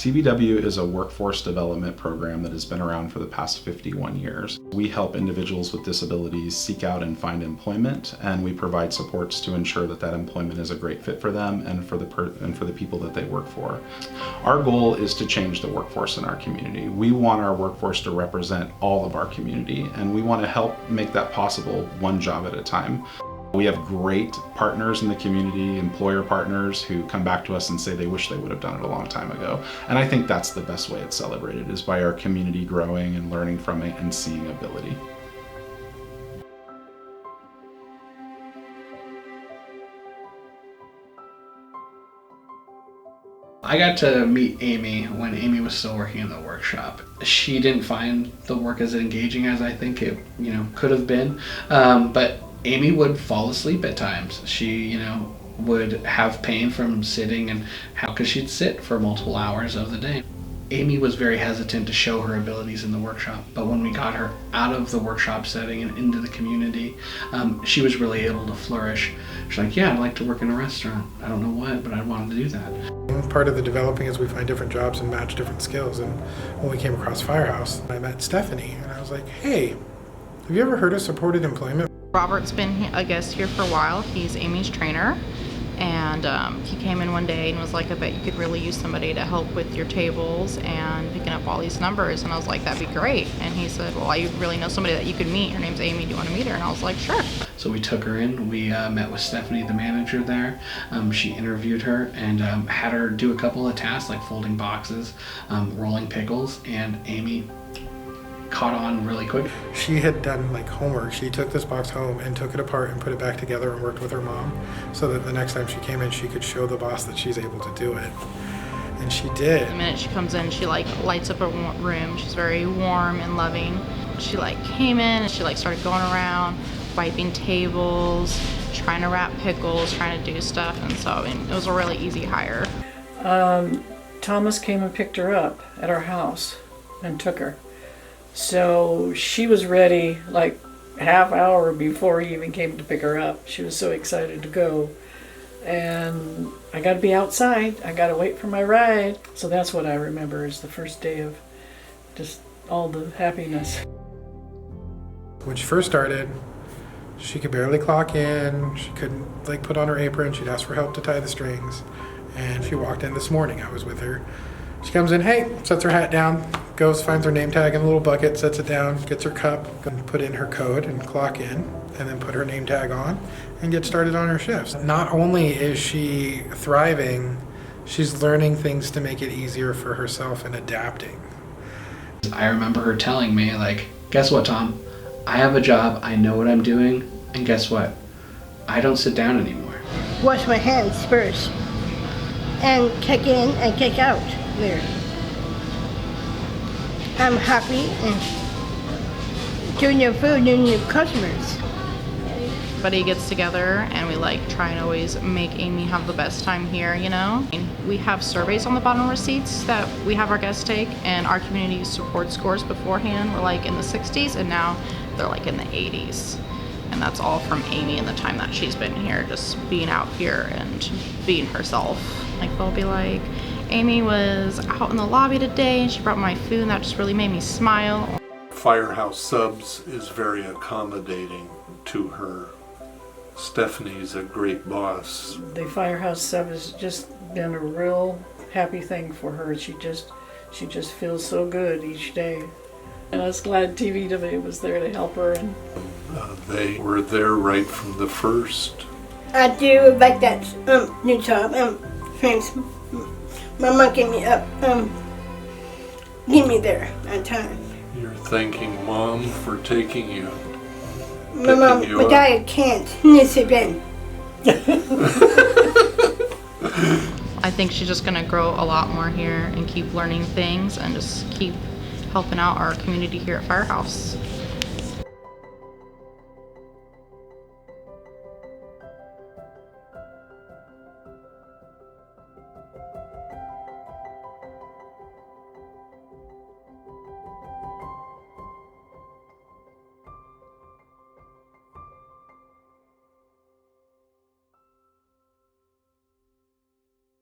TVW is a workforce development program that has been around for the past 51 years. We help individuals with disabilities seek out and find employment, and we provide supports to ensure that that employment is a great fit for them and for the people that they work for. Our goal is to change the workforce in our community. We want our workforce to represent all of our community, and we want to help make that possible one job at a time. We have great partners in the community, employer partners, who come back to us and say they wish they would have done it a long time ago. And I think that's the best way it's celebrated, is by our community growing and learning from it and seeing ability. I got to meet Amy when Amy was still working in the workshop. She didn't find the work as engaging as I think it, could have been, but Amy would fall asleep at times. She, would have pain from sitting, and because she'd sit for multiple hours of the day. Amy was very hesitant to show her abilities in the workshop, but when we got her out of the workshop setting and into the community, she was really able to flourish. She's like, yeah, I'd like to work in a restaurant. I don't know what, but I wanted to do that. Part of the developing is we find different jobs and match different skills. And when we came across Firehouse, I met Stephanie, and I was like, hey, have you ever heard of supported employment? Robert's been a guest here for a while. He's Amy's trainer, and he came in one day and was like, I bet you could really use somebody to help with your tables and picking up all these numbers. And I was like, that'd be great. And he said, well, I really know somebody that you could meet. Her name's Amy. Do you want to meet her? And I was like, sure. So we took her in. We met with Stephanie, the manager there. She interviewed her and had her do a couple of tasks like folding boxes, rolling pickles, and Amy caught on really quick. She had done like homework. She took this box home and took it apart and put it back together and worked with her mom so that the next time she came in, she could show the boss that she's able to do it. And she did. The minute she comes in, she lights up her room. She's very warm and loving. She came in and she started going around, wiping tables, trying to wrap pickles, trying to do stuff. And so, it was a really easy hire. Thomas came and picked her up at our house and took her. So she was ready half hour before he even came to pick her up. She was so excited to go. And I got to be outside. I got to wait for my ride. So that's what I remember is the first day of just all the happiness. When she first started, she could barely clock in. She couldn't put on her apron. She'd ask for help to tie the strings. And she walked in this morning. I was with her. She comes in, hey, sets her hat down, goes, finds her name tag in a little bucket, sets it down, gets her cup, put in her code and clock in, and then put her name tag on and get started on her shifts. Not only is she thriving, she's learning things to make it easier for herself and adapting. I remember her telling me, guess what, Tom? I have a job, I know what I'm doing, and guess what? I don't sit down anymore. Wash my hands first and check in and check out there. I'm happy and doing your food and your customers. Everybody gets together and we try and always make Amy have the best time here, We have surveys on the bottom receipts that we have our guests take, and our community support scores beforehand were in the 60s, and now they're in the 80s. And that's all from Amy and the time that she's been here, just being out here and being herself. They'll be like, Amy was out in the lobby today and she brought my food and that just really made me smile. Firehouse Subs is very accommodating to her. Stephanie's a great boss. The Firehouse Sub has just been a real happy thing for her. She just feels so good each day. And I was glad TVW was there to help her. And they were there right from the first. I do like that new job. Thanks. Mama gave me up. Get me there on time. You're thanking Mom for taking you. My dad can't. He needs to been. I think she's just gonna grow a lot more here and keep learning things and just keep helping out our community here at Firehouse.